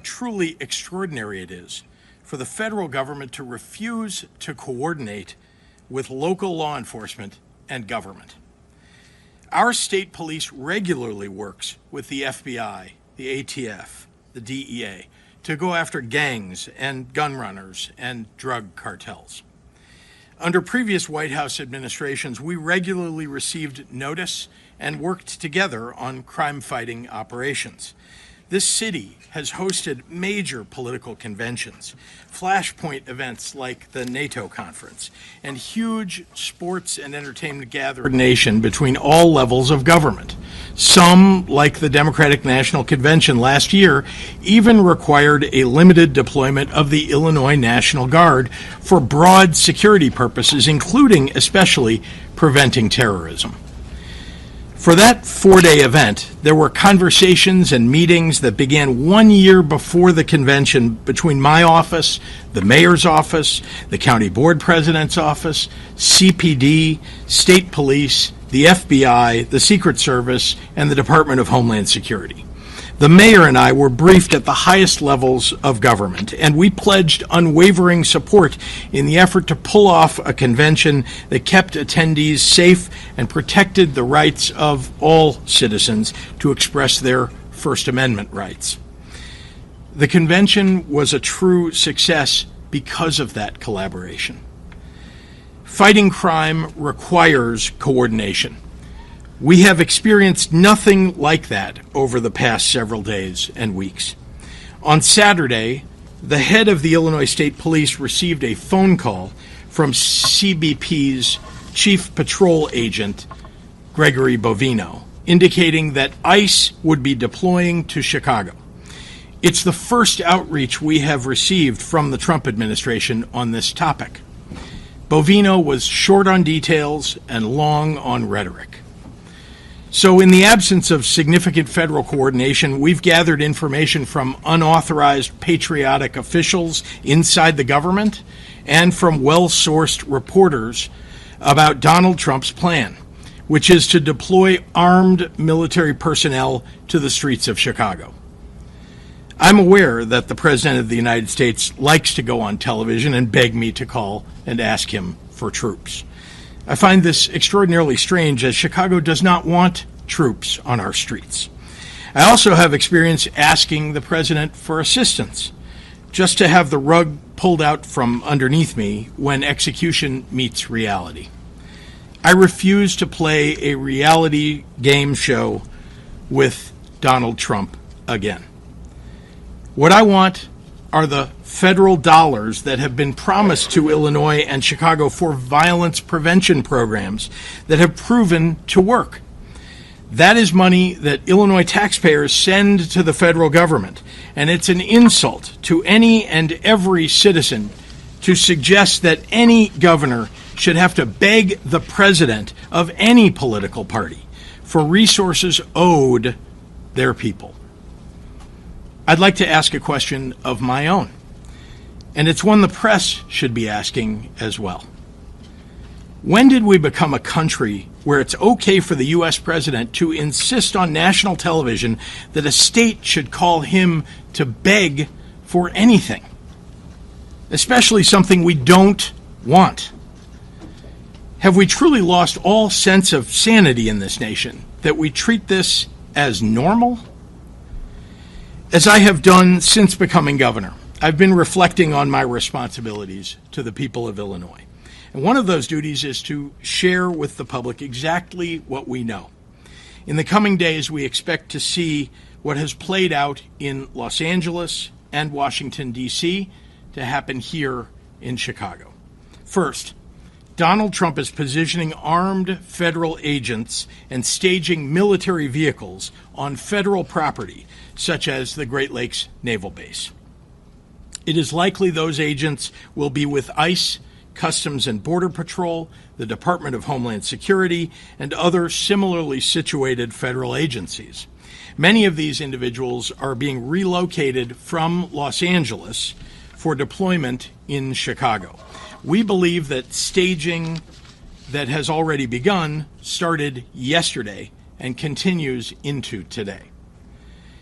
truly extraordinary it is for the federal government to refuse to coordinate with local law enforcement and government. Our state police regularly works with the FBI, the ATF, the DEA to go after gangs and gun runners and drug cartels. Under previous White House administrations, we regularly received notice and worked together on crime-fighting operations. This city has hosted major political conventions, flashpoint events like the NATO conference, and huge sports and entertainment coordination between all levels of government. Some, like the Democratic National Convention last year, even required a limited deployment of the Illinois National Guard for broad security purposes, including especially preventing terrorism. For that 4-day event, there were conversations and meetings that began 1 year before the convention between my office, the mayor's office, the county board president's office, CPD, state police, the FBI, the Secret Service, and the Department of Homeland Security. The mayor and I were briefed at the highest levels of government, and we pledged unwavering support in the effort to pull off a convention that kept attendees safe and protected the rights of all citizens to express their First Amendment rights. The convention was a true success because of that collaboration. Fighting crime requires coordination. We have experienced nothing like that over the past several days and weeks. On Saturday, the head of the Illinois State Police received a phone call from CBP's Chief Patrol Agent, Gregory Bovino, indicating that ICE would be deploying to Chicago. It's the first outreach we have received from the Trump administration on this topic. Bovino was short on details and long on rhetoric. So in the absence of significant federal coordination, we've gathered information from unauthorized patriotic officials inside the government and from well-sourced reporters about Donald Trump's plan, which is to deploy armed military personnel to the streets of Chicago. I'm aware that the President of the United States likes to go on television and beg me to call and ask him for troops. I find this extraordinarily strange, as Chicago does not want troops on our streets. I also have experience asking the president for assistance, just to have the rug pulled out from underneath me when execution meets reality. I refuse to play a reality game show with Donald Trump again. What I want are the federal dollars that have been promised to Illinois and Chicago for violence prevention programs that have proven to work. That is money that Illinois taxpayers send to the federal government, and it's an insult to any and every citizen to suggest that any governor should have to beg the president of any political party for resources owed their people. I'd like to ask a question of my own, and it's one the press should be asking as well. When did we become a country where it's okay for the U.S. president to insist on national television that a state should call him to beg for anything, especially something we don't want? Have we truly lost all sense of sanity in this nation, that we treat this as normal? As I have done since becoming governor, I've been reflecting on my responsibilities to the people of Illinois. And one of those duties is to share with the public exactly what we know. In the coming days, we expect to see what has played out in Los Angeles and Washington, D.C., to happen here in Chicago. First, Donald Trump is positioning armed federal agents and staging military vehicles on federal property, such as the Great Lakes Naval Base. It is likely those agents will be with ICE, Customs and Border Patrol, the Department of Homeland Security, and other similarly situated federal agencies. Many of these individuals are being relocated from Los Angeles for deployment in Chicago. We believe that staging that has already begun started yesterday and continues into today.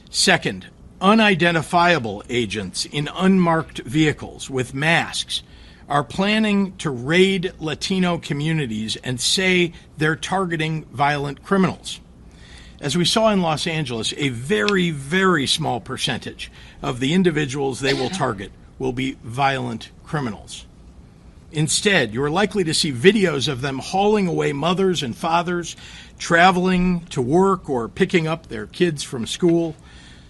Second, unidentifiable agents in unmarked vehicles with masks are planning to raid Latino communities and say they're targeting violent criminals. As we saw in Los Angeles, a very, very small percentage of the individuals they will target will be violent criminals. Instead, you're likely to see videos of them hauling away mothers and fathers, traveling to work or picking up their kids from school.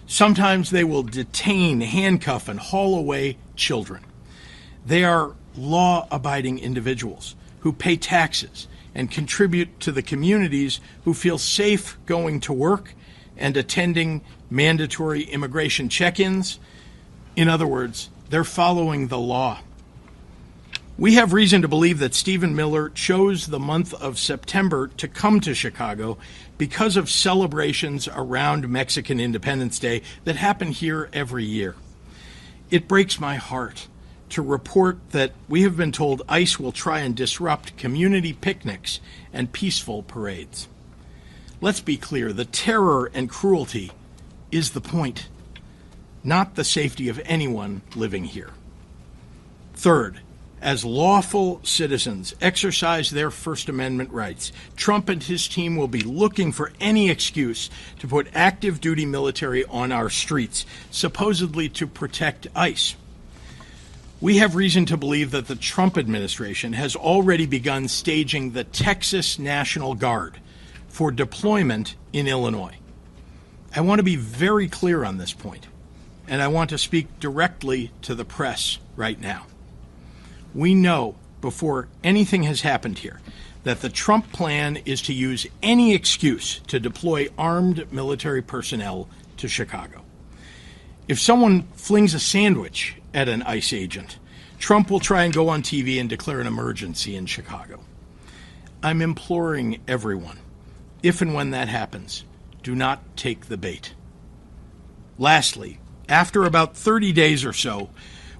Sometimes they will detain, handcuff, and haul away children. They are law-abiding individuals who pay taxes and contribute to the communities who feel safe going to work and attending mandatory immigration check-ins. In other words, they're following the law. We have reason to believe that Stephen Miller chose the month of September to come to Chicago because of celebrations around Mexican Independence Day that happen here every year. It breaks my heart to report that we have been told ICE will try and disrupt community picnics and peaceful parades. Let's be clear, the terror and cruelty is the point, not the safety of anyone living here. Third, as lawful citizens exercise their First Amendment rights, Trump and his team will be looking for any excuse to put active duty military on our streets, supposedly to protect ICE. We have reason to believe that the Trump administration has already begun staging the Texas National Guard for deployment in Illinois. I want to be very clear on this point, and I want to speak directly to the press right now. We know before anything has happened here that the Trump plan is to use any excuse to deploy armed military personnel to Chicago. If someone flings a sandwich at an ICE agent, Trump will try and go on TV and declare an emergency in Chicago. I'm imploring everyone, if and when that happens, do not take the bait. Lastly, after about 30 days or so,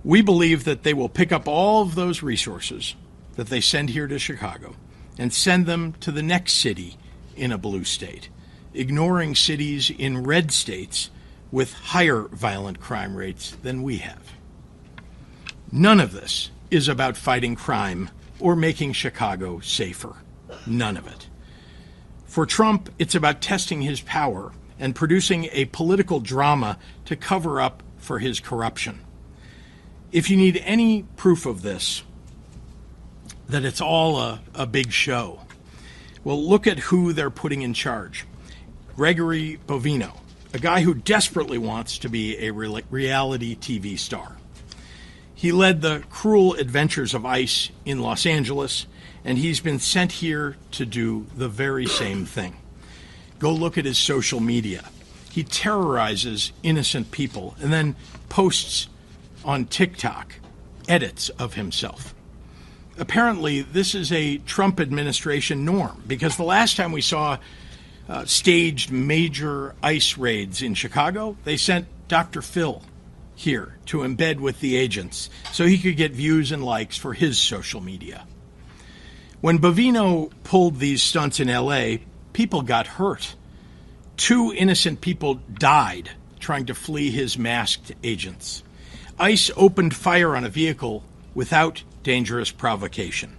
we believe that they will pick up all of those resources that they send here to Chicago and send them to the next city in a blue state, ignoring cities in red states with higher violent crime rates than we have. None of this is about fighting crime or making Chicago safer. None of it. For Trump, it's about testing his power and producing a political drama to cover up for his corruption. If you need any proof of this, that it's all a big show, well, look at who they're putting in charge. Gregory Bovino, a guy who desperately wants to be a reality TV star. He led the cruel adventures of ICE in Los Angeles, and he's been sent here to do the very same thing. Go look at his social media. He terrorizes innocent people and then posts on TikTok edits of himself. Apparently, this is a Trump administration norm, because the last time we saw staged major ICE raids in Chicago, they sent Dr. Phil here to embed with the agents so he could get views and likes for his social media. When Bovino pulled these stunts in LA, people got hurt. 2 innocent people died trying to flee his masked agents. ICE opened fire on a vehicle without dangerous provocation.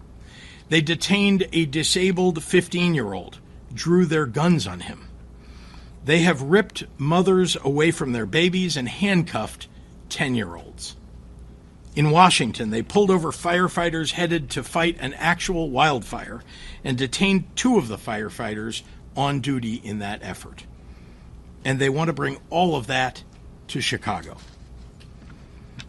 They detained a disabled 15-year-old, drew their guns on him. They have ripped mothers away from their babies and handcuffed 10-year-olds. In Washington, they pulled over firefighters headed to fight an actual wildfire and detained 2 of the firefighters on duty in that effort. And they want to bring all of that to Chicago.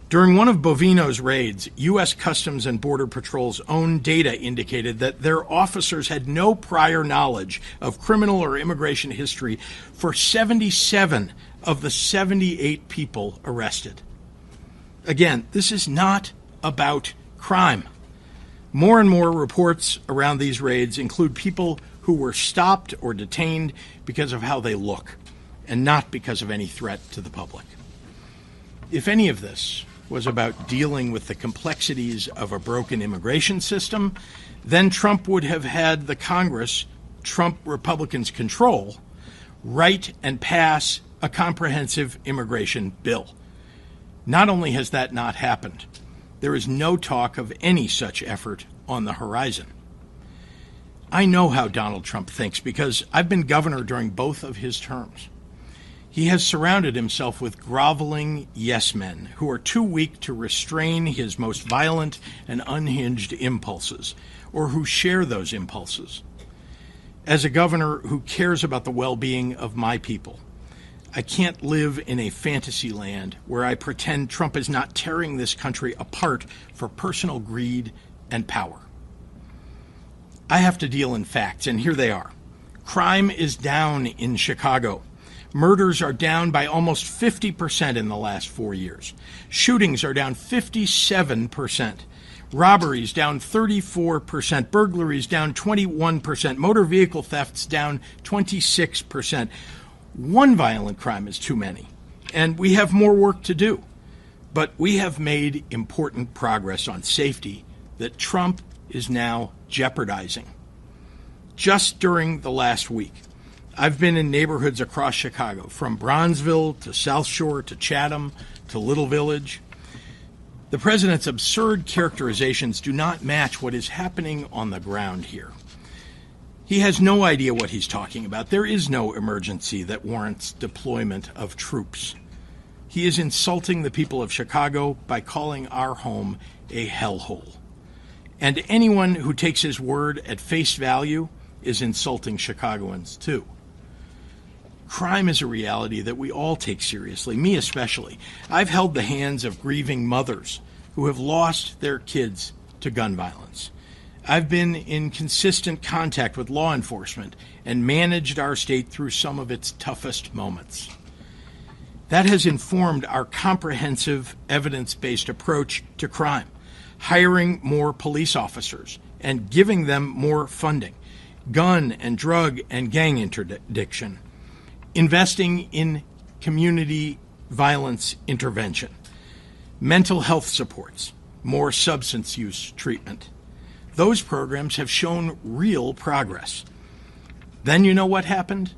During one of Bovino's raids, U.S. Customs and Border Patrol's own data indicated that their officers had no prior knowledge of criminal or immigration history for 77 of the 78 people arrested. Again, this is not about crime. More and more reports around these raids include people who were stopped or detained because of how they look, and not because of any threat to the public. If any of this was about dealing with the complexities of a broken immigration system, then Trump would have had the Congress Trump Republicans control write and pass a comprehensive immigration bill. Not only has that not happened, there is no talk of any such effort on the horizon. I know how Donald Trump thinks because I've been governor during both of his terms. He has surrounded himself with groveling yes men who are too weak to restrain his most violent and unhinged impulses, or who share those impulses. As a governor who cares about the well-being of my people, I can't live in a fantasy land where I pretend Trump is not tearing this country apart for personal greed and power. I have to deal in facts, and here they are. Crime is down in Chicago. Murders are down by almost 50% in the last 4 years. Shootings are down 57%. Robberies down 34%. Burglaries down 21%. Motor vehicle thefts down 26%. One violent crime is too many, and we have more work to do. But we have made important progress on safety that Trump is now jeopardizing. Just during the last week, I've been in neighborhoods across Chicago, from Bronzeville to South Shore to Chatham to Little Village. The president's absurd characterizations do not match what is happening on the ground here. He has no idea what he's talking about. There is no emergency that warrants deployment of troops. He is insulting the people of Chicago by calling our home a hellhole. And anyone who takes his word at face value is insulting Chicagoans too. Crime is a reality that we all take seriously, me especially. I've held the hands of grieving mothers who have lost their kids to gun violence. I've been in consistent contact with law enforcement and managed our state through some of its toughest moments. That has informed our comprehensive, evidence-based approach to crime, hiring more police officers and giving them more funding, gun and drug and gang interdiction, investing in community violence intervention, mental health supports, more substance use treatment. Those programs have shown real progress. Then you know what happened?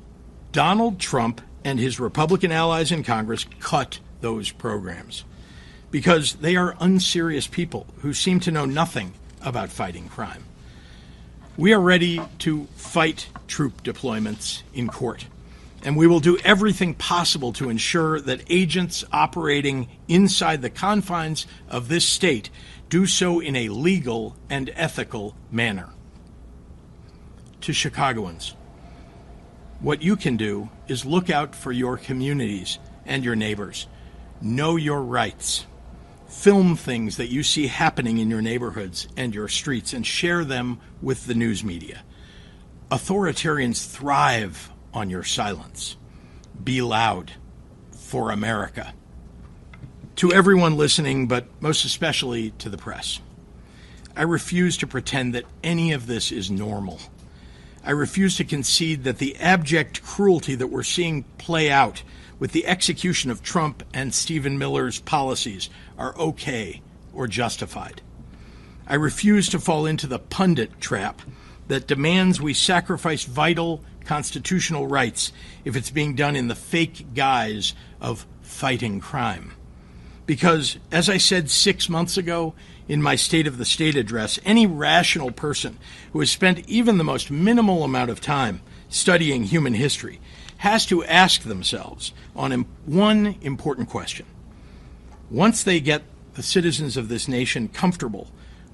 Donald Trump and his Republican allies in Congress cut those programs because they are unserious people who seem to know nothing about fighting crime. We are ready to fight troop deployments in court, and we will do everything possible to ensure that agents operating inside the confines of this state do so in a legal and ethical manner. To Chicagoans, what you can do is look out for your communities and your neighbors. Know your rights. Film things that you see happening in your neighborhoods and your streets and share them with the news media. Authoritarians thrive on your silence. Be loud for America. To everyone listening, but most especially to the press, I refuse to pretend that any of this is normal. I refuse to concede that the abject cruelty that we're seeing play out with the execution of Trump and Stephen Miller's policies are okay or justified. I refuse to fall into the pundit trap that demands we sacrifice vital constitutional rights if it's being done in the fake guise of fighting crime. Because, as I said 6 months ago in my State of the State address, any rational person who has spent even the most minimal amount of time studying human history has to ask themselves on one important question. Once they get the citizens of this nation comfortable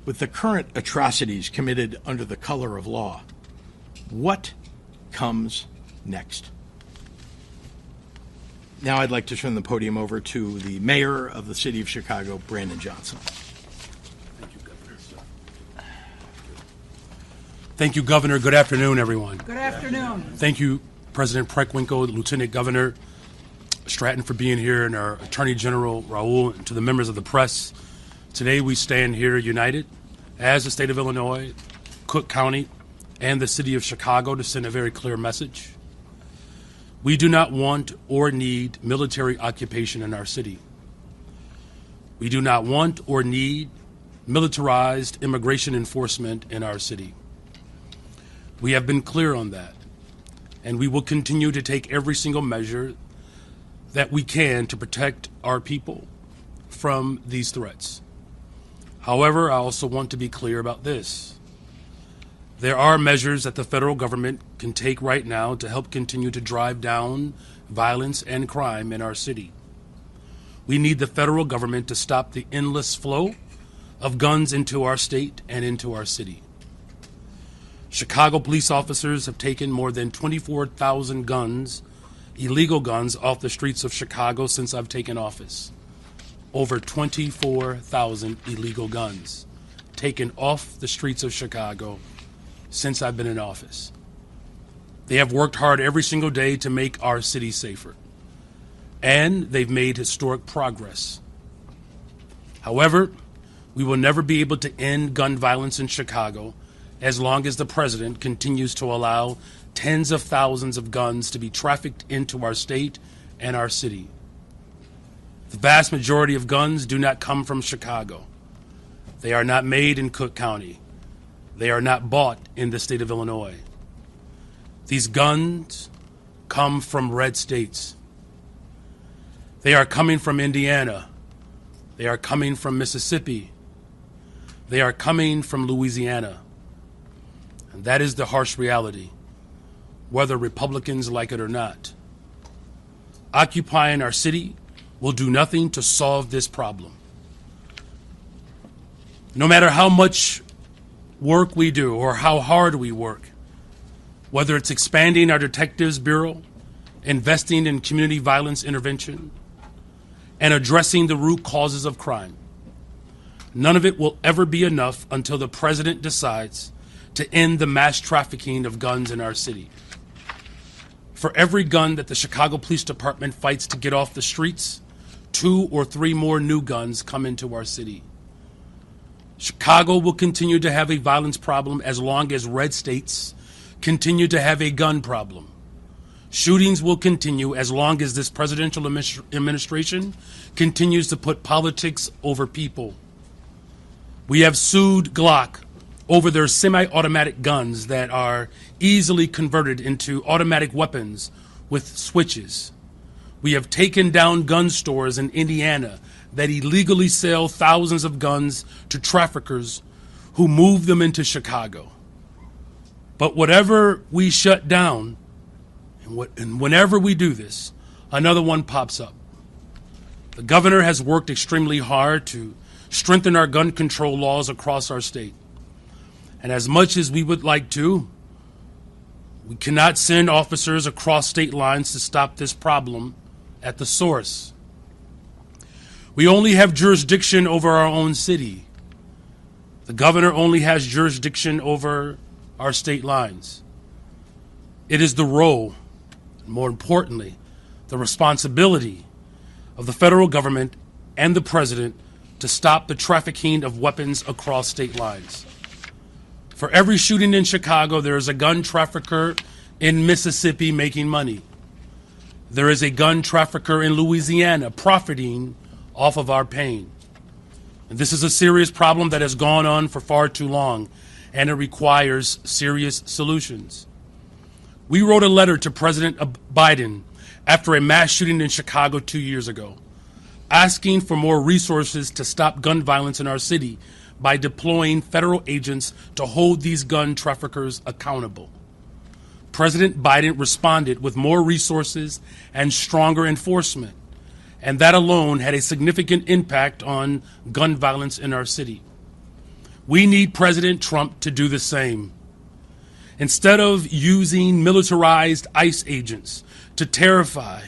with the current atrocities committed under the color of law, what comes next? Now I'd like to turn the podium over to the mayor of the city of Chicago, Brandon Johnson. Thank you, Governor. Thank you, Governor. Good afternoon, everyone. Good afternoon. Thank you, President Preckwinkle, Lieutenant Governor Stratton, for being here, and our Attorney General Raoul, and to the members of the press. Today we stand here united as the state of Illinois, Cook County, and the city of Chicago to send a very clear message. We do not want or need military occupation in our city. We do not want or need militarized immigration enforcement in our city. We have been clear on that, and we will continue to take every single measure that we can to protect our people from these threats. However, I also want to be clear about this. There are measures that the federal government can take right now to help continue to drive down violence and crime in our city. We need the federal government to stop the endless flow of guns into our state and into our city. Chicago police officers have taken more than 24,000 guns, illegal guns, off the streets of Chicago since I've taken office. Over 24,000 illegal guns taken off the streets of Chicago since I've been in office. They have worked hard every single day to make our city safer, and they've made historic progress. However, we will never be able to end gun violence in Chicago as long as the president continues to allow tens of thousands of guns to be trafficked into our state and our city. The vast majority of guns do not come from Chicago. They are not made in Cook County. They are not bought in the state of Illinois. These guns come from red states. They are coming from Indiana. They are coming from Mississippi. They are coming from Louisiana. And that is the harsh reality, whether Republicans like it or not. Occupying our city will do nothing to solve this problem. No matter how much work we do or how hard we work, whether it's expanding our Detectives Bureau, investing in community violence intervention, and addressing the root causes of crime, none of it will ever be enough until the president decides to end the mass trafficking of guns in our city. For every gun that the Chicago Police Department fights to get off the streets, 2 or 3 more new guns come into our city. Chicago will continue to have a violence problem as long as red states continue to have a gun problem. Shootings will continue as long as this presidential administration continues to put politics over people. We have sued Glock over their semi-automatic guns that are easily converted into automatic weapons with switches. We have taken down gun stores in Indiana that illegally sell thousands of guns to traffickers who move them into Chicago. But whatever we shut down, and whenever we do this, another one pops up. The governor has worked extremely hard to strengthen our gun control laws across our state. And as much as we would like to, we cannot send officers across state lines to stop this problem at the source. We only have jurisdiction over our own city. The governor only has jurisdiction over our state lines. It is the role, and more importantly, the responsibility of the federal government and the president to stop the trafficking of weapons across state lines. For every shooting in Chicago, there is a gun trafficker in Mississippi making money. There is a gun trafficker in Louisiana profiting off of our pain. And this is a serious problem that has gone on for far too long, and it requires serious solutions. We wrote a letter to President Biden after a mass shooting in Chicago 2 years ago, asking for more resources to stop gun violence in our city by deploying federal agents to hold these gun traffickers accountable. President Biden responded with more resources and stronger enforcement, and that alone had a significant impact on gun violence in our city. We need President Trump to do the same. Instead of using militarized ICE agents to terrify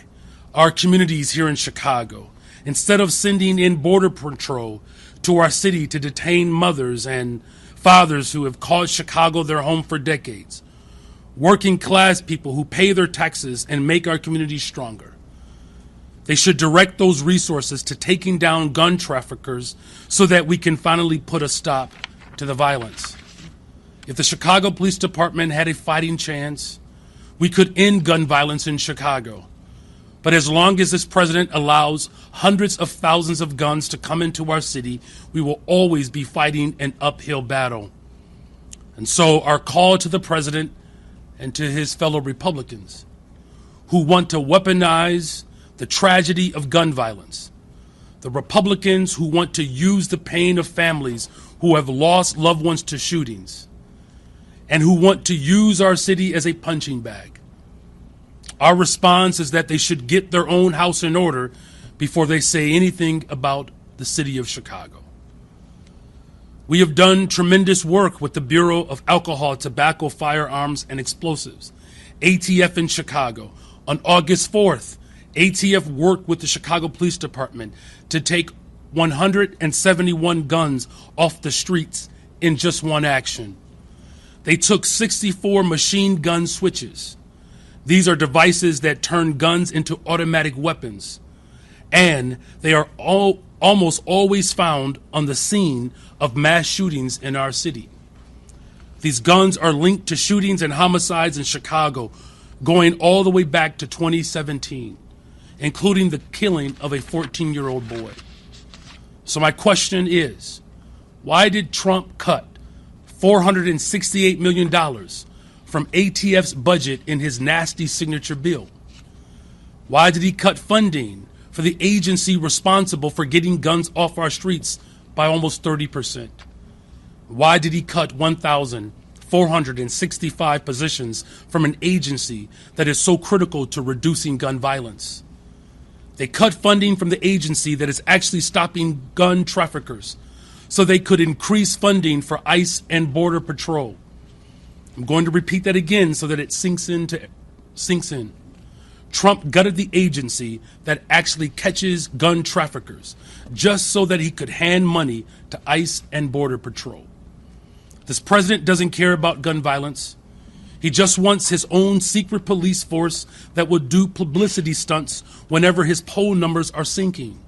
our communities here in Chicago, instead of sending in Border Patrol to our city to detain mothers and fathers who have called Chicago their home for decades, working class people who pay their taxes and make our communities stronger, they should direct those resources to taking down gun traffickers so that we can finally put a stop to the violence. If the Chicago Police Department had a fighting chance, we could end gun violence in Chicago. But as long as this president allows hundreds of thousands of guns to come into our city, we will always be fighting an uphill battle. And so our call to the president and to his fellow Republicans who want to weaponize the tragedy of gun violence, the Republicans who want to use the pain of families who have lost loved ones to shootings, and who want to use our city as a punching bag. Our response is that they should get their own house in order before they say anything about the city of Chicago. We have done tremendous work with the Bureau of Alcohol, Tobacco, Firearms, and Explosives, ATF in Chicago. On August 4th, ATF worked with the Chicago Police Department to take 171 guns off the streets in just one action. They took 64 machine gun switches. These are devices that turn guns into automatic weapons, and they are almost always found on the scene of mass shootings in our city. These guns are linked to shootings and homicides in Chicago going all the way back to 2017, including the killing of a 14-year-old boy. So my question is, why did Trump cut $468 million from ATF's budget in his nasty signature bill? Why did he cut funding for the agency responsible for getting guns off our streets by almost 30%? Why did he cut 1,465 positions from an agency that is so critical to reducing gun violence? They cut funding from the agency that is actually stopping gun traffickers so they could increase funding for ICE and Border Patrol. I'm going to repeat that again so that it sinks in. Trump gutted the agency that actually catches gun traffickers just so that he could hand money to ICE and Border Patrol. This president doesn't care about gun violence. He just wants his own secret police force that will do publicity stunts whenever his poll numbers are sinking,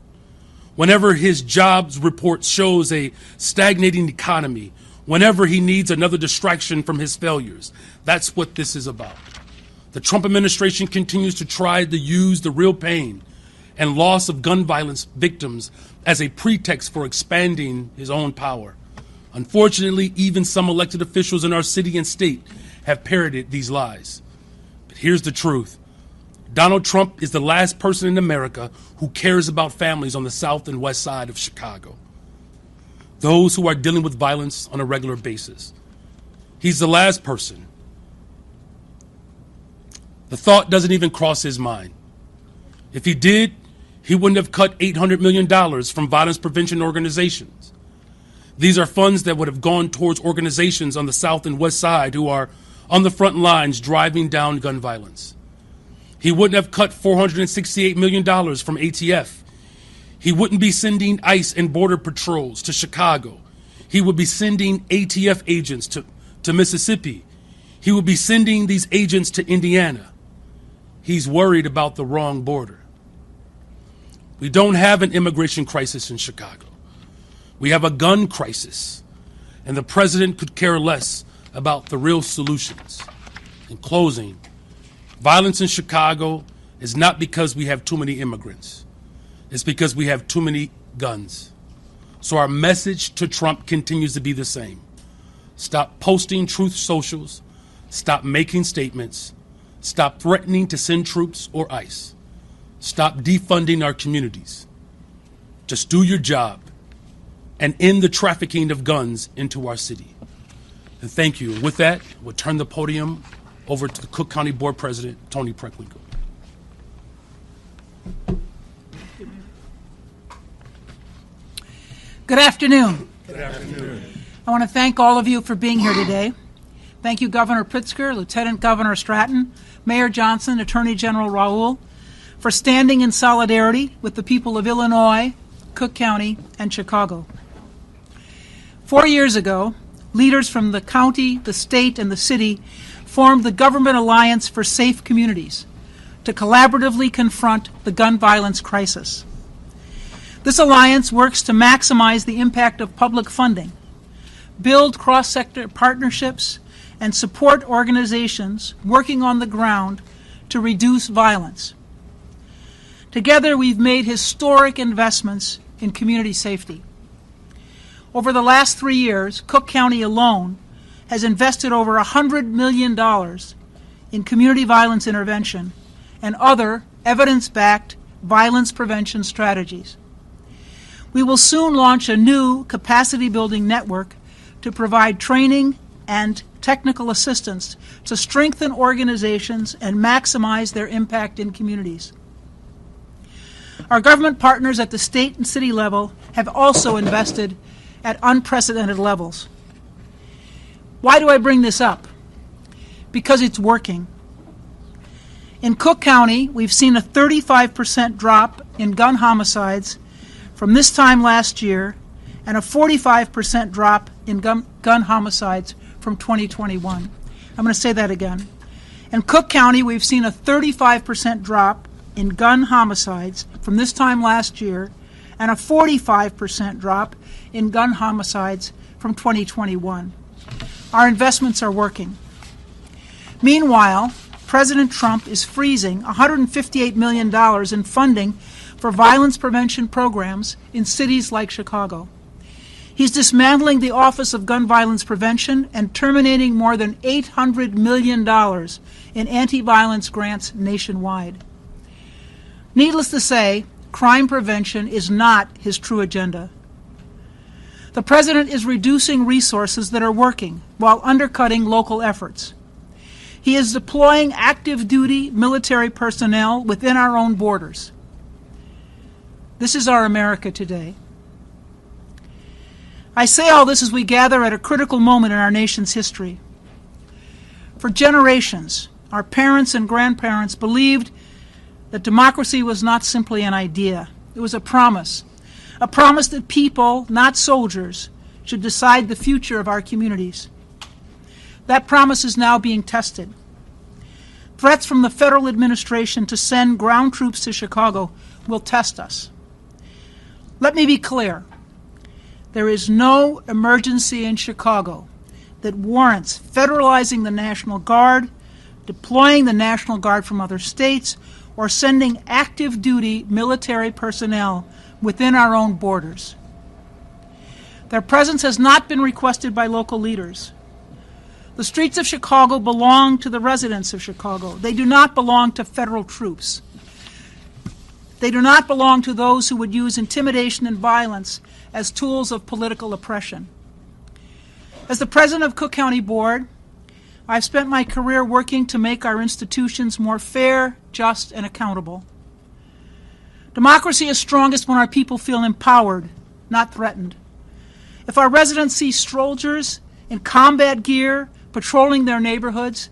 whenever his jobs report shows a stagnating economy, whenever he needs another distraction from his failures. That's what this is about. The Trump administration continues to try to use the real pain and loss of gun violence victims as a pretext for expanding his own power. Unfortunately, even some elected officials in our city and state have parroted these lies. But here's the truth. Donald Trump is the last person in America who cares about families on the south and west side of Chicago, those who are dealing with violence on a regular basis. He's the last person. The thought doesn't even cross his mind. If he did, he wouldn't have cut $800 million from violence prevention organizations. These are funds that would have gone towards organizations on the south and west side who are on the front lines driving down gun violence. He wouldn't have cut $468 million from ATF. He wouldn't be sending ICE and Border Patrols to Chicago. He would be sending ATF agents to Mississippi. He would be sending these agents to Indiana. He's worried about the wrong border. We don't have an immigration crisis in Chicago. We have a gun crisis, and the president could care less about the real solutions. In closing, violence in Chicago is not because we have too many immigrants. It's because we have too many guns. So our message to Trump continues to be the same. Stop posting truth socials. Stop making statements. Stop threatening to send troops or ICE. Stop defunding our communities. Just do your job and end the trafficking of guns into our city. And thank you. With that, we'll turn the podium over to the Cook County Board President, Tony Preckwinkle. Good afternoon. Good afternoon. I want to thank all of you for being here today. Thank you, Governor Pritzker, Lieutenant Governor Stratton, Mayor Johnson, Attorney General Raoul, for standing in solidarity with the people of Illinois, Cook County, and Chicago. 4 years ago, leaders from the county, the state, and the city formed the Government Alliance for Safe Communities to collaboratively confront the gun violence crisis. This alliance works to maximize the impact of public funding, build cross-sector partnerships, and support organizations working on the ground to reduce violence. Together, we've made historic investments in community safety. Over the last 3 years, Cook County alone has invested over $100 million in community violence intervention and other evidence-backed violence prevention strategies. We will soon launch a new capacity-building network to provide training and technical assistance to strengthen organizations and maximize their impact in communities. Our government partners at the state and city level have also invested at unprecedented levels. Why do I bring this up? Because it's working. In Cook County, we've seen a 35% drop in gun homicides from this time last year and a 45% drop in gun homicides from 2021. I'm going to say that again. In Cook County, we've seen a 35% drop in gun homicides from this time last year and a 45% drop in gun homicides from 2021. Our investments are working. Meanwhile, President Trump is freezing $158 million in funding for violence prevention programs in cities like Chicago. He's dismantling the Office of Gun Violence Prevention and terminating more than $800 million in anti-violence grants nationwide. Needless to say, crime prevention is not his true agenda. The President is reducing resources that are working while undercutting local efforts. He is deploying active-duty military personnel within our own borders. This is our America today. I say all this as we gather at a critical moment in our nation's history. For generations, our parents and grandparents believed that democracy was not simply an idea. It was a promise that people, not soldiers, should decide the future of our communities. That promise is now being tested. Threats from the federal administration to send ground troops to Chicago will test us. Let me be clear. There is no emergency in Chicago that warrants federalizing the National Guard, deploying the National Guard from other states, or sending active-duty military personnel within our own borders. Their presence has not been requested by local leaders. The streets of Chicago belong to the residents of Chicago. They do not belong to federal troops. They do not belong to those who would use intimidation and violence as tools of political oppression. As the president of Cook County Board, I've spent my career working to make our institutions more fair, just, and accountable. Democracy is strongest when our people feel empowered, not threatened. If our residents see soldiers in combat gear patrolling their neighborhoods,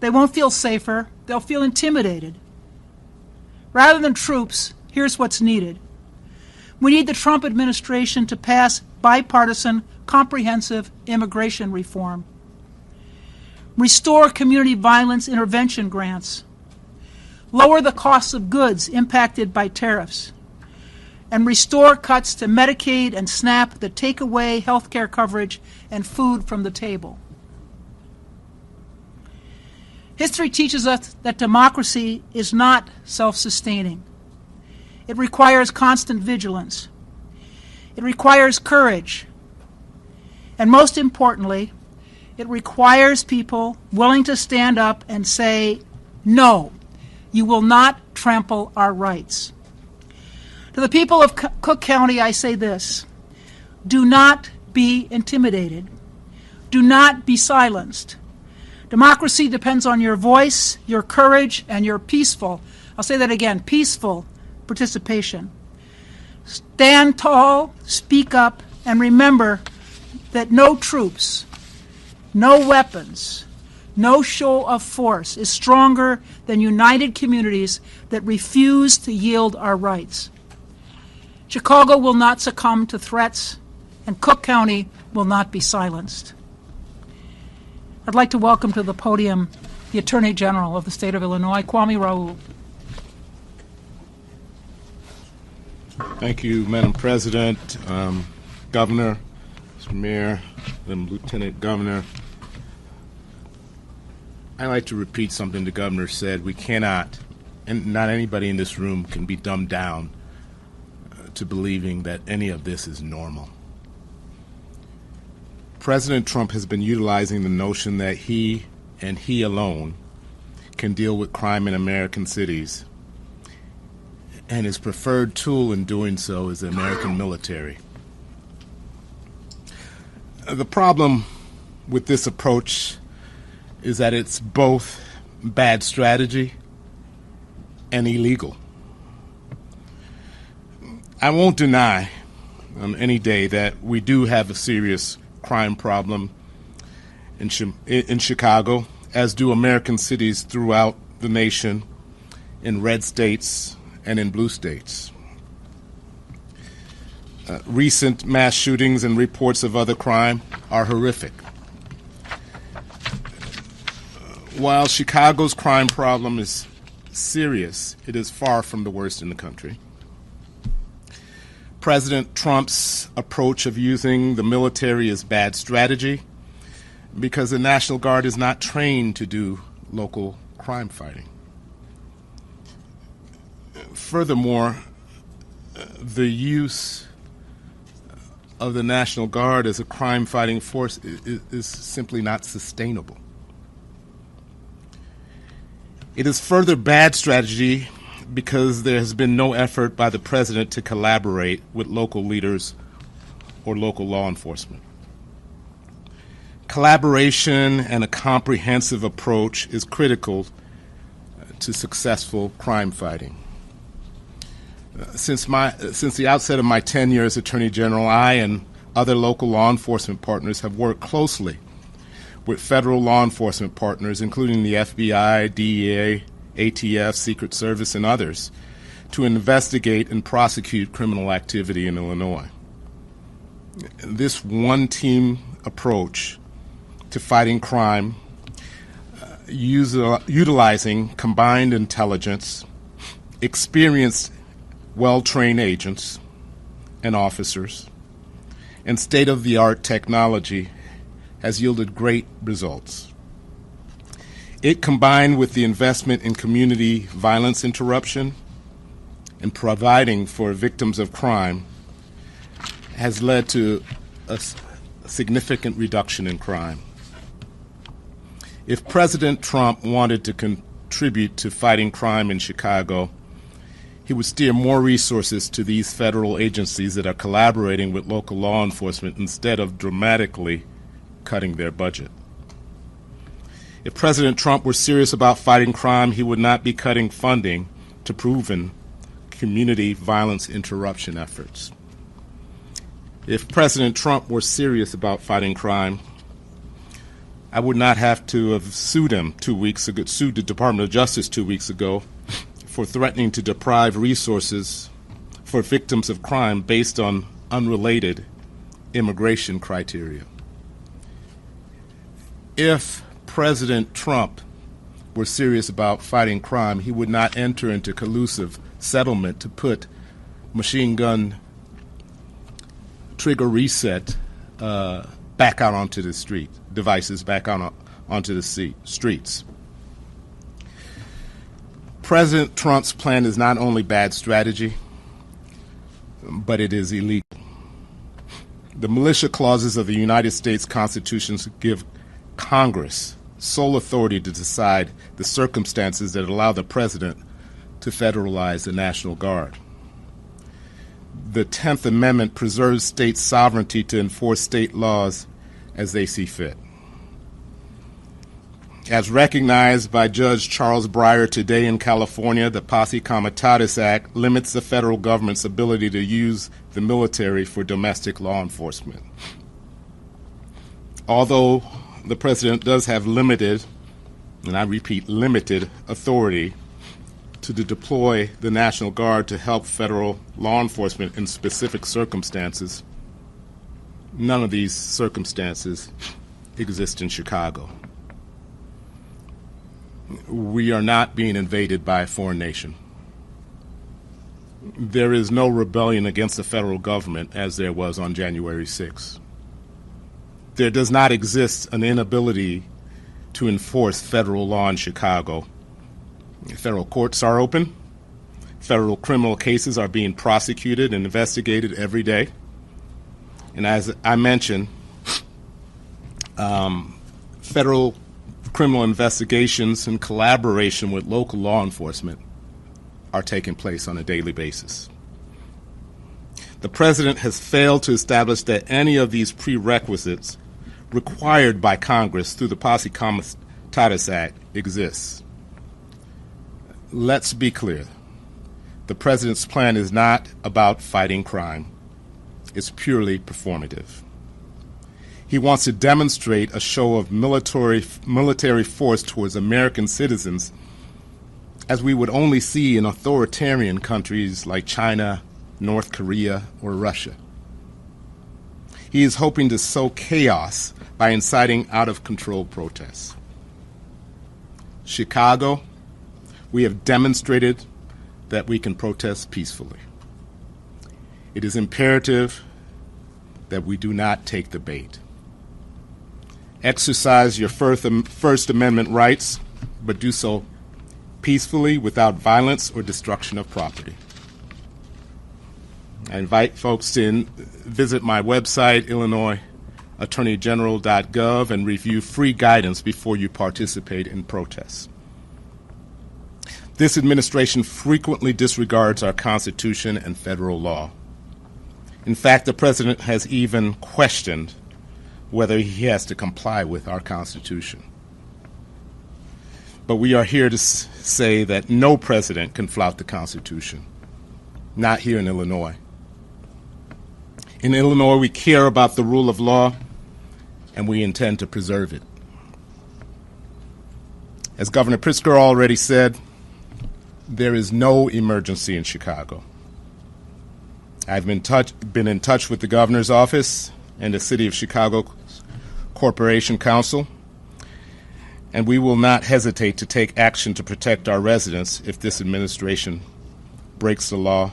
they won't feel safer, they'll feel intimidated. Rather than troops, here's what's needed. We need the Trump administration to pass bipartisan, comprehensive immigration reform. Restore community violence intervention grants. Lower the costs of goods impacted by tariffs. And restore cuts to Medicaid and SNAP that take away health care coverage and food from the table. History teaches us that democracy is not self-sustaining. It requires constant vigilance. It requires courage. And most importantly, it requires people willing to stand up and say, no, you will not trample our rights. To the people of Cook County, I say this: do not be intimidated. Do not be silenced. Democracy depends on your voice, your courage, and your peaceful, I'll say that again, peaceful participation. Stand tall, speak up, and remember that no troops, no weapons, no show of force is stronger than united communities that refuse to yield our rights. Chicago will not succumb to threats, and Cook County will not be silenced. I'd like to welcome to the podium the Attorney General of the State of Illinois, Kwame Raoul. Thank you, Madam President, Governor, Mr. Mayor, Lieutenant Governor. I'd like to repeat something the Governor said. We cannot, and not anybody in this room can be dumbed down to believing that any of this is normal. President Trump has been utilizing the notion that he and he alone can deal with crime in American cities. and his preferred tool in doing so is the American military. The problem with this approach is that it's both bad strategy and illegal. I won't deny on any day that we do have a serious crime problem in Chicago, as do American cities throughout the nation, in red states and in blue states. Recent mass shootings and reports of other crime are horrific. While Chicago's crime problem is serious, it is far from the worst in the country. President Trump's approach of using the military is bad strategy because the National Guard is not trained to do local crime fighting. Furthermore, the use of the National Guard as a crime-fighting force is simply not sustainable. It is further bad strategy because there has been no effort by the president to collaborate with local leaders or local law enforcement. Collaboration and a comprehensive approach is critical to successful crime fighting. Since the outset of my tenure as Attorney General, I and other local law enforcement partners have worked closely with federal law enforcement partners, including the FBI, DEA, ATF, Secret Service, and others, to investigate and prosecute criminal activity in Illinois. This one-team approach to fighting crime, utilizing combined intelligence, experienced, well-trained agents and officers, and state-of-the-art technology has yielded great results. It, combined with the investment in community violence interruption and providing for victims of crime, has led to a significant reduction in crime. If President Trump wanted to contribute to fighting crime in Chicago, he would steer more resources to these federal agencies that are collaborating with local law enforcement instead of dramatically cutting their budget. If President Trump were serious about fighting crime, he would not be cutting funding to proven community violence interruption efforts. If President Trump were serious about fighting crime, I would not have to have sued him 2 weeks ago, sued the Department of Justice 2 weeks ago for threatening to deprive resources for victims of crime based on unrelated immigration criteria. If President Trump were serious about fighting crime, he would not enter into collusive settlement to put machine gun trigger reset back out onto the street, devices back out onto the streets. President Trump's plan is not only bad strategy, but it is illegal. The militia clauses of the United States Constitution give Congress sole authority to decide the circumstances that allow the president to federalize the National Guard. The 10th Amendment preserves state sovereignty to enforce state laws as they see fit. As recognized by Judge Charles Breyer today in California, the Posse Comitatus Act limits the federal government's ability to use the military for domestic law enforcement. Although the president does have limited, and I repeat, limited authority to deploy the National Guard to help federal law enforcement in specific circumstances, none of these circumstances exist in Chicago. We are not being invaded by a foreign nation. There is no rebellion against the federal government as there was on January 6th. There does not exist an inability to enforce federal law in Chicago. Federal courts are open. Federal criminal cases are being prosecuted and investigated every day. And as I mentioned, federal criminal investigations in collaboration with local law enforcement are taking place on a daily basis. The President has failed to establish that any of these prerequisites required by Congress through the Posse Comitatus Act exists. Let's be clear. The President's plan is not about fighting crime. It's purely performative. He wants to demonstrate a show of military force towards American citizens as we would only see in authoritarian countries like China, North Korea, or Russia. He is hoping to sow chaos by inciting out-of-control protests. Chicago, we have demonstrated that we can protest peacefully. It is imperative that we do not take the bait. Exercise your First Amendment rights, but do so peacefully without violence or destruction of property. I invite folks to visit my website, IllinoisAttorneyGeneral.gov, and review free guidance before you participate in protests. This administration frequently disregards our Constitution and federal law. In fact, the President has even questioned whether he has to comply with our Constitution. But we are here to say that no president can flout the Constitution, not here in Illinois. In Illinois, we care about the rule of law, and we intend to preserve it. As Governor Pritzker already said, there is no emergency in Chicago. I've been in touch with the governor's office and the City of Chicago Corporation Council, and we will not hesitate to take action to protect our residents if this administration breaks the law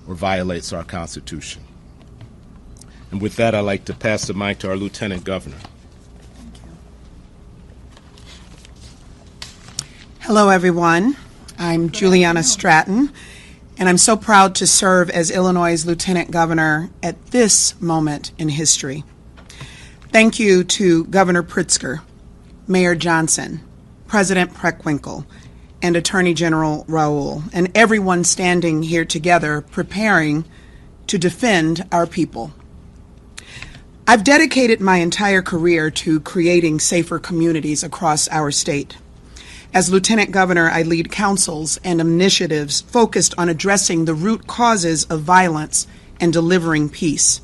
or violates our Constitution. And with that, I'd like to pass the mic to our Lieutenant Governor. Hello, everyone. I'm Juliana Stratton, and I'm so proud to serve as Illinois' Lieutenant Governor at this moment in history. Thank you to Governor Pritzker, Mayor Johnson, President Preckwinkle, and Attorney General Raoul, and everyone standing here together preparing to defend our people. I've dedicated my entire career to creating safer communities across our state. As Lieutenant Governor, I lead councils and initiatives focused on addressing the root causes of violence and delivering peace.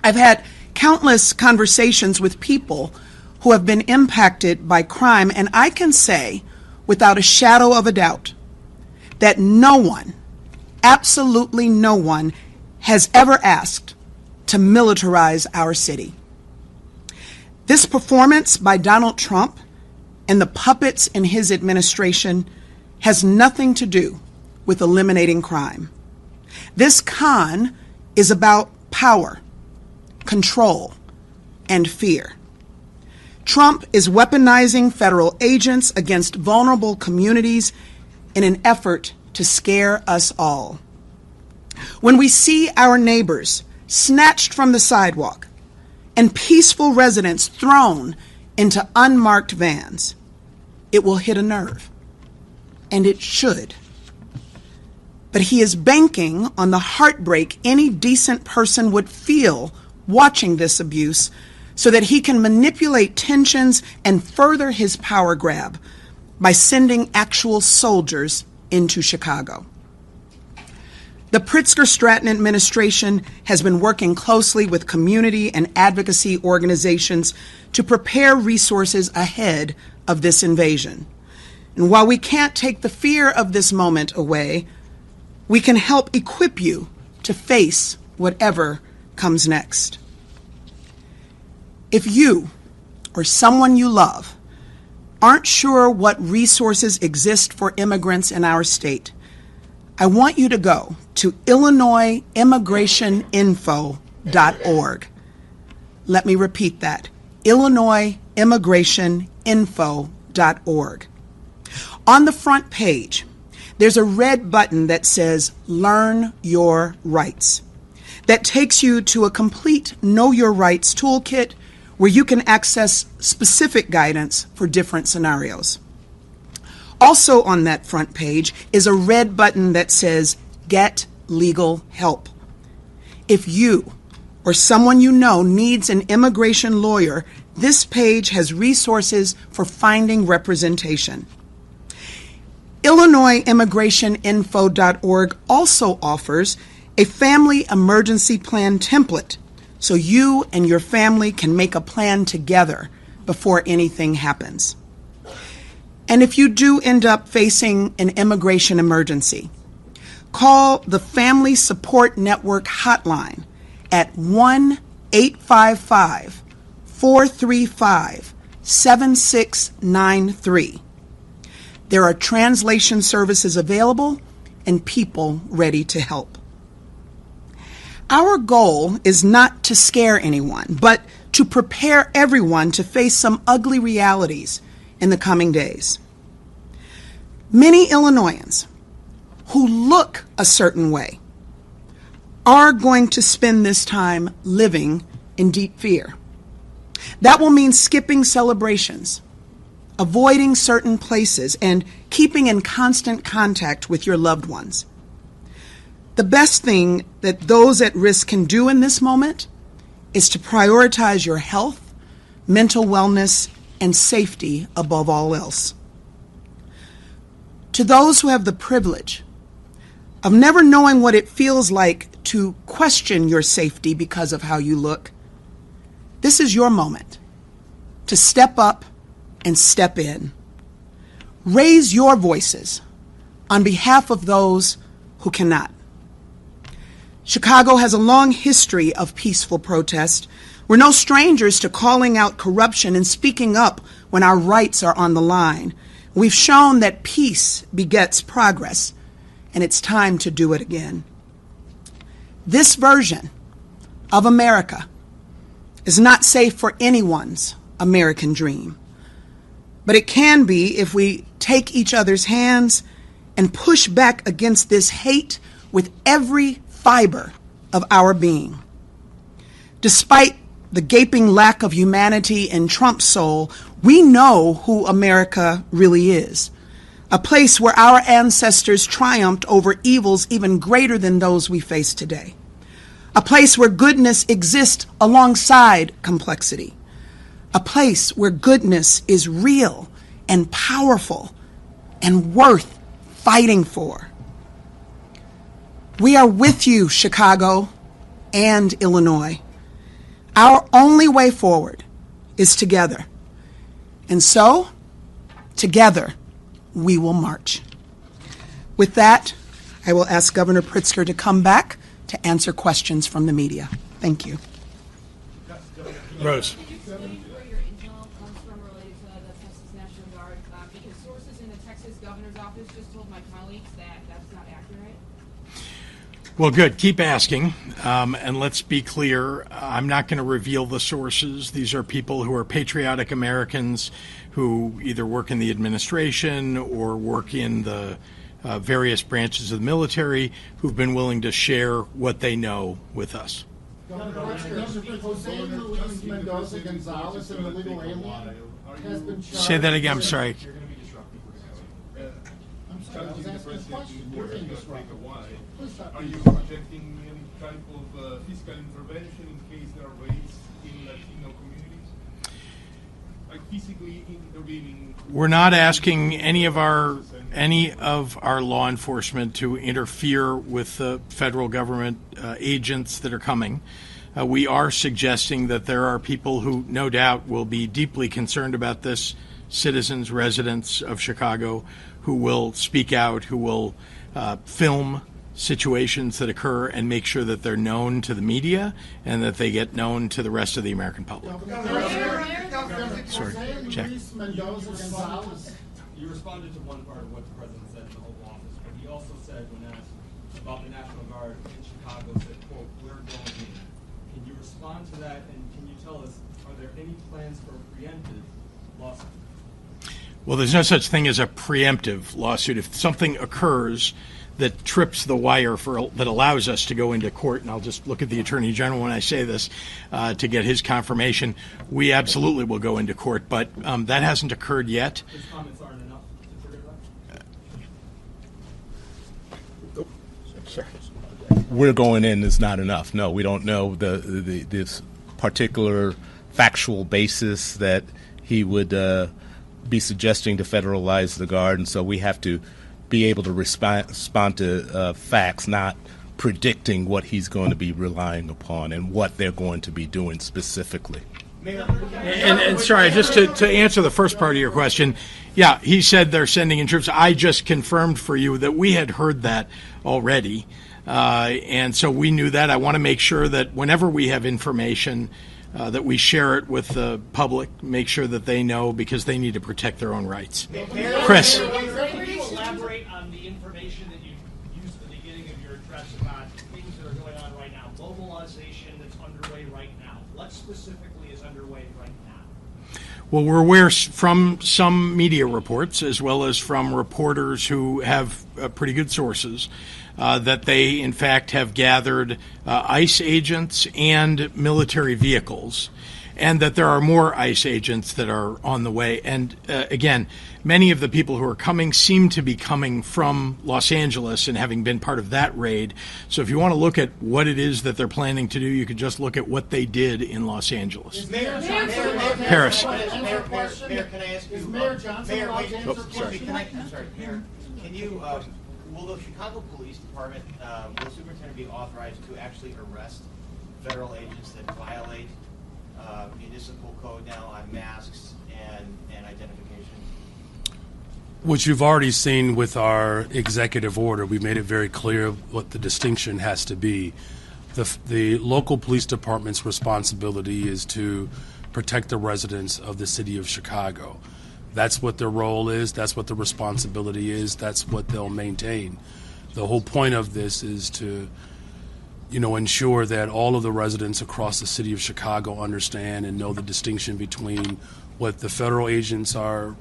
I've had countless conversations with people who have been impacted by crime, and I can say, without a shadow of a doubt, that no one, absolutely no one, has ever asked to militarize our city. This performance by Donald Trump and the puppets in his administration has nothing to do with eliminating crime. This con is about power, control, and fear. Trump is weaponizing federal agents against vulnerable communities in an effort to scare us all. When we see our neighbors snatched from the sidewalk and peaceful residents thrown into unmarked vans, it will hit a nerve, and it should. But he is banking on the heartbreak any decent person would feel watching this abuse so that he can manipulate tensions and further his power grab by sending actual soldiers into Chicago. The Pritzker-Stratton administration has been working closely with community and advocacy organizations to prepare resources ahead of this invasion. And while we can't take the fear of this moment away, we can help equip you to face whatever comes next. If you or someone you love aren't sure what resources exist for immigrants in our state, I want you to go to IllinoisImmigrationInfo.org. Let me repeat that, IllinoisImmigrationInfo.org. On the front page, there's a red button that says Learn Your Rights. That takes you to a complete Know Your Rights toolkit where you can access specific guidance for different scenarios. Also on that front page is a red button that says, Get Legal Help. If you or someone you know needs an immigration lawyer, this page has resources for finding representation. IllinoisImmigrationInfo.org also offers a family emergency plan template so you and your family can make a plan together before anything happens. And if you do end up facing an immigration emergency, call the Family Support Network hotline at 1-855-435-7693. There are translation services available and people ready to help. Our goal is not to scare anyone, but to prepare everyone to face some ugly realities in the coming days. Many Illinoisans who look a certain way are going to spend this time living in deep fear. That will mean skipping celebrations, avoiding certain places, and keeping in constant contact with your loved ones. The best thing that those at risk can do in this moment is to prioritize your health, mental wellness, and safety above all else. To those who have the privilege of never knowing what it feels like to question your safety because of how you look, this is your moment to step up and step in. Raise your voices on behalf of those who cannot. Chicago has a long history of peaceful protest. We're no strangers to calling out corruption and speaking up when our rights are on the line. We've shown that peace begets progress, and it's time to do it again. This version of America is not safe for anyone's American dream, but it can be if we take each other's hands and push back against this hate with every fiber of our being. Despite the gaping lack of humanity in Trump's soul, we know who America really is. A place where our ancestors triumphed over evils even greater than those we face today. A place where goodness exists alongside complexity. A place where goodness is real and powerful and worth fighting for. We are with you, Chicago and Illinois. Our only way forward is together. And so, together, we will march. With that, I will ask Governor Pritzker to come back to answer questions from the media. Thank you. Rose. Could you explain where your intel comes from related to the Texas National Guard? Because sources in the Texas governor's office just told my colleagues that that's not accurate. Well, good. Keep asking. And let's be clear, I'm not going to reveal the sources. These are people who are patriotic Americans who either work in the administration or work in the various branches of the military who've been willing to share what they know with us. Governor Pritzker, Jose Luis Mendoza Gonzalez, an illegal alien, has been charged. Say that again. I'm sorry. I'm sorry, I was asking a question. You're being disruptive. Please stop. Are you projecting any type of fiscal intervention in case there are raids in Latino communities? Like physically intervening? We're not asking any of our law enforcement to interfere with the federal government agents that are coming. We are suggesting that there are people who no doubt will be deeply concerned about this, citizens, residents of Chicago, who will speak out, who will film situations that occur and make sure that they're known to the media and that they get known to the rest of the American public. Sorry, check. Mendoza Gonzalez. You responded to one part of what the president said in the Oval Office, but he also said, when asked about the National Guard in Chicago, said, quote, "We're going in." Can you respond to that, and can you tell us, are there any plans for a preemptive lawsuit? Well, there's no such thing as a preemptive lawsuit. If something occurs that trips the wire that allows us to go into court, and I'll just look at the Attorney General when I say this to get his confirmation, we absolutely will go into court, but that hasn't occurred yet. His comments aren't enough to trigger that? we're going in is not enough. No, we don't know this particular factual basis that he would be suggesting to federalize the Guard, and so we have to be able to respond to facts, not predicting what he's going to be relying upon and what they're going to be doing specifically. And sorry, just to answer the first part of your question, yeah, he said they're sending in troops. I just confirmed for you that we had heard that already, and so we knew that. I want to make sure that whenever we have information, that we share it with the public, make sure that they know, because they need to protect their own rights. Chris. Can you elaborate on the information that you used at the beginning of your address about things that are going on right now, mobilization that's underway right now? What specifically is underway right now? Well, we're aware from some media reports, as well as from reporters who have pretty good sources, that they, in fact, have gathered ICE agents and military vehicles, and that there are more ICE agents that are on the way. And again, many of the people who are coming seem to be coming from Los Angeles and having been part of that raid. So if you want to look at what it is that they're planning to do, you could just look at what they did in Los Angeles. Paris. Mayor, can I ask you? Is Mayor Johnson Mayor, allowed wait, to answer sorry, questions? I'm sorry, Mayor, can you, will the Chicago Police Department, will the superintendent be authorized to actually arrest federal agents that violate municipal code now on masks and identification? Which you've already seen with our executive order. We made it very clear what the distinction has to be. The local police department's responsibility is to protect the residents of the city of Chicago. That's what their role is. That's what the responsibility is. That's what they'll maintain. The whole point of this is to, ensure that all of the residents across the city of Chicago understand and know the distinction between what the federal agents are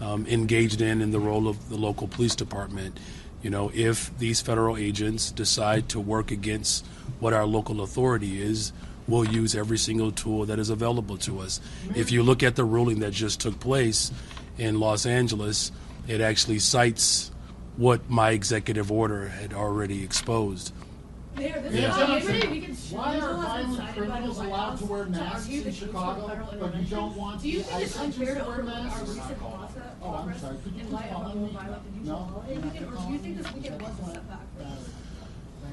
engaged in the role of the local police department. If these federal agents decide to work against what our local authority is, we'll use every single tool that is available to us. If you look at the ruling that just took place in Los Angeles, it actually cites what my executive order had already exposed. Mayor, this is why are violent criminals allowed to wear masks in Chicago, but you don't want the ICE agents to wear masks? Oh, I'm sorry. Could you please call me? No? Do you think this weekend was a setback?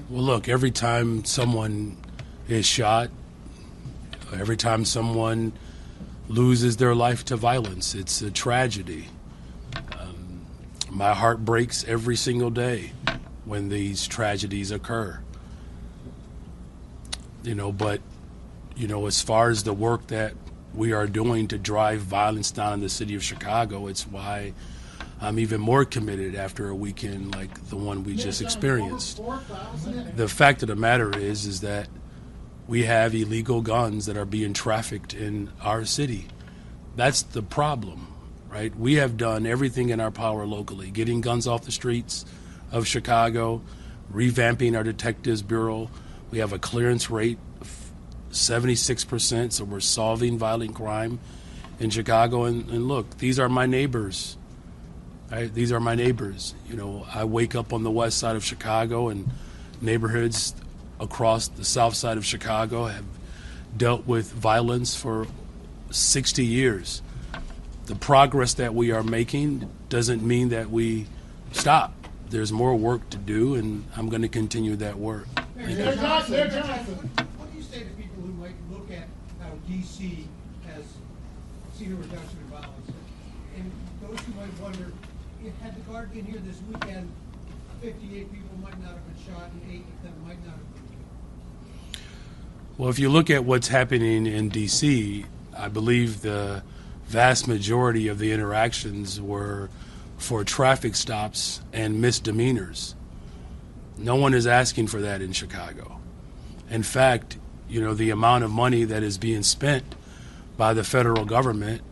Well, look, every time someone is shot, every time someone loses their life to violence, it's a tragedy. My heart breaks every single day when these tragedies occur. But as far as the work that we are doing to drive violence down in the city of Chicago, it's why I'm even more committed after a weekend like the one we just experienced. The fact of the matter is that we have illegal guns that are being trafficked in our city. That's the problem, right? We have done everything in our power locally, getting guns off the streets of Chicago, revamping our detectives bureau. We have a clearance rate of 76%, so we're solving violent crime in Chicago. And look, these are my neighbors. Right? These are my neighbors. I wake up on the west side of Chicago, and neighborhoods across the south side of Chicago have dealt with violence for 60 years. The progress that we are making doesn't mean that we stop. There's more work to do, and I'm going to continue that work. Mayor Johnson. What do you say to people who might look at how D.C. has seen a reduction in violence? And those who might wonder, had the Guard been here this weekend, 58 people might not have been shot and 8 of them might not have been killed. Well, if you look at what's happening in D.C., I believe the vast majority of the interactions were for traffic stops and misdemeanors. No one is asking for that in Chicago. In fact, the amount of money that is being spent by the federal government,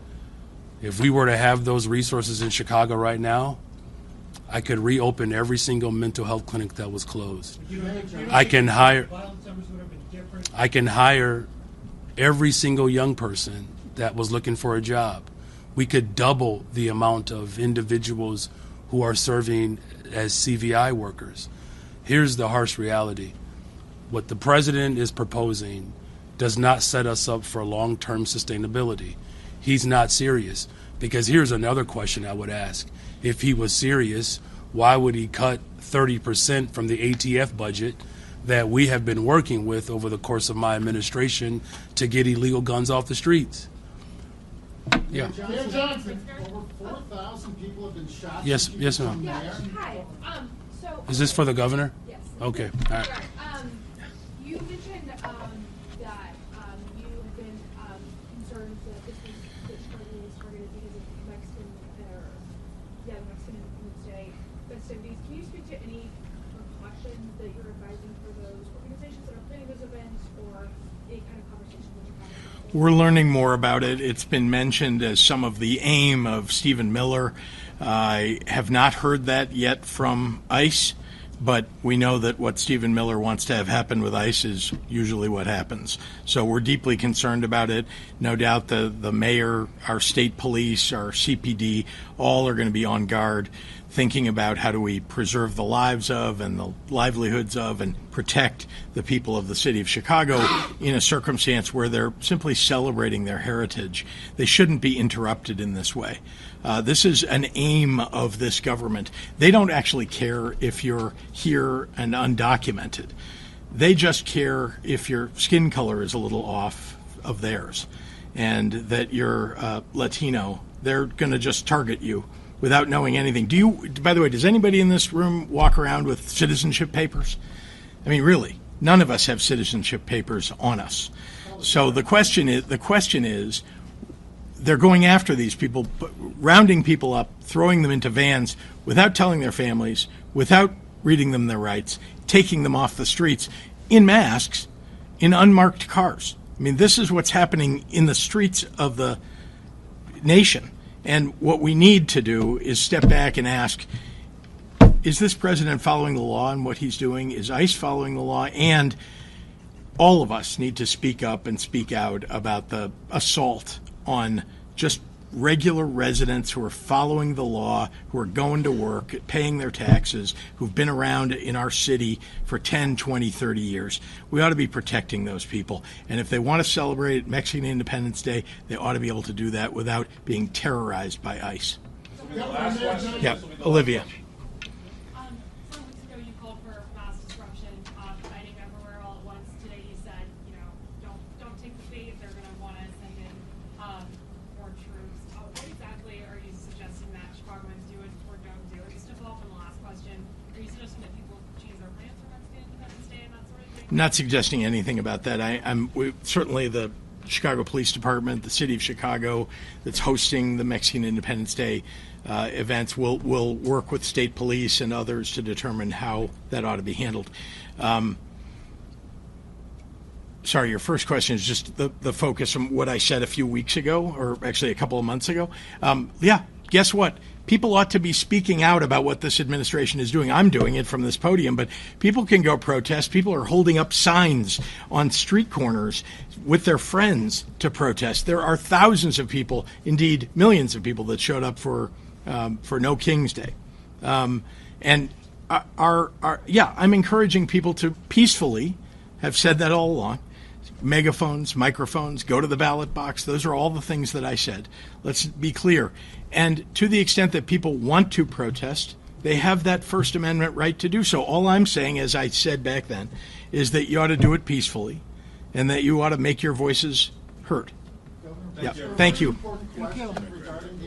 if we were to have those resources in Chicago right now, I could reopen every single mental health clinic that was closed. I can hire every single young person that was looking for a job. We could double the amount of individuals who are serving as CVI workers. Here's the harsh reality. What the president is proposing does not set us up for long-term sustainability. He's not serious. Because here's another question I would ask. If he was serious, why would he cut 30% from the ATF budget that we have been working with over the course of my administration to get illegal guns off the streets? Yeah. Mayor Johnson, over 4,000 people have been shot. Yes, yes, ma'am. Yeah, hi. So. Is this for the governor? Yes. Okay. All right. You mentioned that you have been concerned that this was targeted because of Mexican Independence Day festivities. Can you speak to any precautions that you're advising for those organizations that are planning those events, or any kind of conversation that you're having? We're learning more about it. It's been mentioned as some of the aim of Stephen Miller. I have not heard that yet from ICE, but we know that what Stephen Miller wants to have happen with ICE is usually what happens. So we're deeply concerned about it. No doubt the mayor, our state police, our CPD, all are going to be on guard, thinking about how do we preserve the lives of and the livelihoods of and protect the people of the city of Chicago in a circumstance where they're simply celebrating their heritage. They shouldn't be interrupted in this way. This is an aim of this government. They don't actually care if you're here and undocumented. They just care if your skin color is a little off of theirs and that you're Latino. They're going to just target you without knowing anything. By the way, does anybody in this room walk around with citizenship papers? I mean, really, none of us have citizenship papers on us. So the question is, they're going after these people, rounding people up, throwing them into vans without telling their families, without reading them their rights, taking them off the streets in masks, in unmarked cars. I mean, this is what's happening in the streets of the nation. And what we need to do is step back and ask, is this president following the law in what he's doing? Is ICE following the law? And all of us need to speak up and speak out about the assault on just regular residents who are following the law, who are going to work, paying their taxes, who've been around in our city for 10, 20, 30 years. We ought to be protecting those people. And if they want to celebrate Mexican Independence Day, they ought to be able to do that without being terrorized by ICE. Yeah, Olivia. Some weeks ago you called for mass disruption, fighting everywhere all at once. Today you said, don't take the bait if they're going to want to send in more troops. What exactly are you suggesting that Chicagoans do it or don't do? Just to follow up on the last question, are you suggesting that people change their plans for Mexican Independence Day and that sort of thing? Not suggesting anything about that. Certainly the Chicago Police Department, the city of Chicago that's hosting the Mexican Independence Day events will work with state police and others to determine how that ought to be handled. Sorry, your first question is just the focus from what I said a few weeks ago, or actually a couple of months ago. Yeah, guess what? People ought to be speaking out about what this administration is doing. I'm doing it from this podium, but people can go protest. People are holding up signs on street corners with their friends to protest. There are thousands of people, indeed millions of people, that showed up for No King's Day. I'm encouraging people to peacefully, have said that all along, megaphones, microphones, go to the ballot box. Those are all the things that I said. Let's be clear. And to the extent that people want to protest, they have that First Amendment right to do so. All I'm saying, as I said back then, is that you ought to do it peacefully and that you ought to make your voices heard. Governor, Thank you. Important question regarding